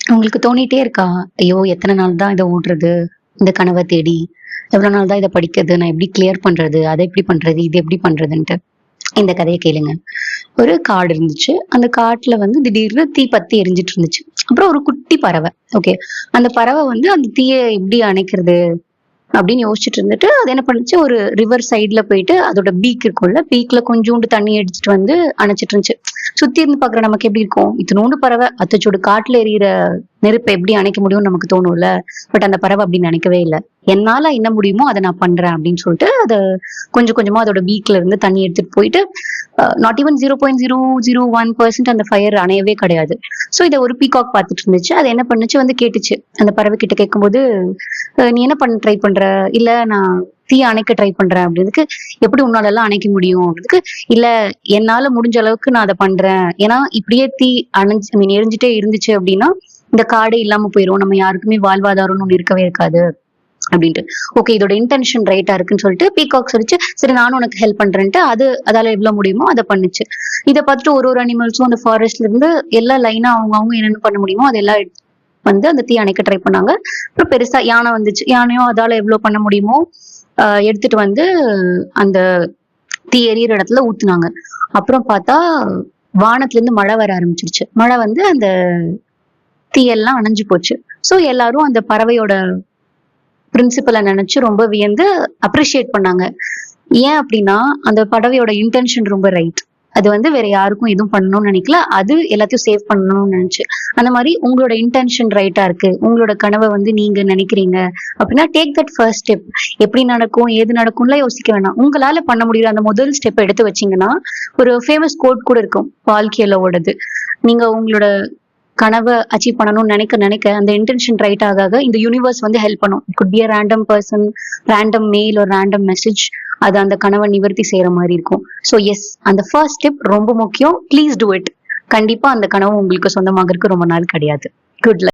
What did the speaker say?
உங்களுக்கு தோணிட்டே இருக்கா? ஐயோ! எத்தன நாள் தான் இத ஓட்டுறது? இந்த கனவ தேடி. எவ்வளோ நாள் தான் இத படிக்கிறது? நான் எப்படி கிளியர் பண்றது? அத எப்படி பண்றது? இது எப்படி பண்றதுன்ட்டு. இந்த கதைய கேளுங்க. ஒரு காடு இருந்துச்சு. அந்த காட்டுல வந்து திடீர்னு தீ பத்தி எரிஞ்சுட்டு இருந்துச்சு. அப்புறம் ஒரு குட்டி பறவை. ஓகே. அந்த பறவை வந்து அந்த தீய எப்படி அணைக்கிறது? அப்படின்னு யோசிச்சுட்டு இருந்துட்டு, அது என்ன பண்ணுச்சு, ஒரு ரிவர் சைடுல போயிட்டு அதோட பீக் இருக்கும்ல, பீக்ல கொஞ்சூண்டு தண்ணி அடிச்சுட்டு வந்து அணைச்சிட்டு இருந்துச்சு. சுத்தி இருந்து பாக்குற நமக்கு எப்படி இருக்கும்? இத்துணூண்டு பறவை அத்தச்சோடு காட்டுல எரியிற நெருப்பை எப்படி அணைக்க முடியும்னு நமக்கு தோணும்ல. பட் அந்த பறவை அப்படி நினைக்கவே இல்ல. என்னால என்ன முடியுமோ அதை நான் பண்றேன் அப்படின்னு சொல்லிட்டு அத கொஞ்சம் கொஞ்சமா அதோட பீக்ல இருந்து தண்ணி எடுத்துட்டு போயிட்டு நாட் ஈவன் 0.001% அந்த ஃபயர் அணையவே கிடையாது. சோ இதை ஒரு பீகாக் பார்த்துட்டு இருந்துச்சு. அது என்ன பண்ணுச்சு வந்து கேட்டுச்சு. அந்த பறவை கிட்ட கேட்கும்போது, நீ என்ன பண்ண ட்ரை பண்ற? இல்ல நான் தீ அணைக்க ட்ரை பண்றேன் அப்படின்றதுக்கு, எப்படி உன்னால எல்லாம் அணைக்க முடியும் அப்படின்றதுக்கு, இல்ல என்னால முடிஞ்ச அளவுக்கு நான் அதை பண்றேன். ஏன்னா இப்படியே தீ அணைஞ்சு ஐ மீன் எரிஞ்சுட்டே இருந்துச்சு அப்படின்னா இந்த காடே இல்லாம போயிரும். நம்ம யாருக்குமே வாழ்வாதாரம்னு ஒண்ணு இருக்கவே இருக்காது அப்படின்ட்டு. ஓகே, இதோட இன்டென்ஷன் ரைட்டா இருக்குன்னு சொல்லிட்டு பீகாக் சொல்லிச்சு, சரி நானும் உனக்கு ஹெல்ப் பண்றேன்ட்டு அது அதால எவ்வளவு முடியுமோ அதை பண்ணுச்சு. இதை பார்த்துட்டு ஒரு ஒரு அனிமல்ஸும் அந்த ஃபாரஸ்ட்ல இருந்து எல்லா லைனா அவங்க என்னென்ன பண்ண முடியுமோ அதெல்லாம் வந்து அந்த தீ அணைக்க ட்ரை பண்ணாங்க. அப்புறம் பெருசா யானை வந்துச்சு. யானையும் அதால எவ்வளவு பண்ண முடியுமோ எடுத்துட்டு வந்து அந்த தீ எரியிற இடத்துல ஊத்துனாங்க. அப்புறம் பார்த்தா வானத்துல இருந்து மழை வர ஆரம்பிச்சிருச்சு. மழை வந்து அந்த தீயெல்லாம் அணைஞ்சு போச்சு. சோ எல்லாரும் அந்த பறவையோட பிரின்சிபலை நினைச்சு ரொம்ப வியந்து அப்ரிஷியேட் பண்ணாங்க. ஏன் அப்படின்னா அந்த பறவையோட இன்டென்ஷன் ரொம்ப ரைட். அது வந்து வேற யாருக்கும் எதுவும் பண்ணணும்னு நினைக்கல. அது எல்லாத்தையும் சேவ் பண்ணணும்னு நினைச்சு. அந்த மாதிரி உங்களோட இன்டென்ஷன் ரைட்டா இருக்கு. உங்களோட கனவை வந்து நீங்க நினைக்கிறீங்க அப்படின்னா டேக் தட் ஃபர்ஸ்ட் ஸ்டெப். எப்படி நடக்கும் ஏது நடக்கும்லாம் யோசிக்க வேணாம். உங்களால பண்ண முடியுற அந்த முதல் ஸ்டெப் எடுத்து வச்சீங்கன்னா, ஒரு ஃபேமஸ் கோட் கூட இருக்கும் வாழ்க்கையில ஓடுது. நீங்க உங்களோட கனவை அச்சீவ் பண்ணணும்னு நினைக்க நினைக்க அந்த இன்டென்ஷன் ரைட் ஆக இந்த யூனிவர்ஸ் வந்து ஹெல்ப் பண்ணும். It could be a random person, random mail ஒரு ரேண்டம் மெசேஜ். அது அந்த கனவை நிவர்த்தி செய்யற மாதிரி இருக்கும். ஸோ எஸ், அந்த ஃபர்ஸ்ட் ஸ்டெப் ரொம்ப முக்கியம். Please do it. கண்டிப்பா அந்த கனவு உங்களுக்கு சொந்தமாக இருக்கு ரொம்ப நாள் கிடையாது. Good luck.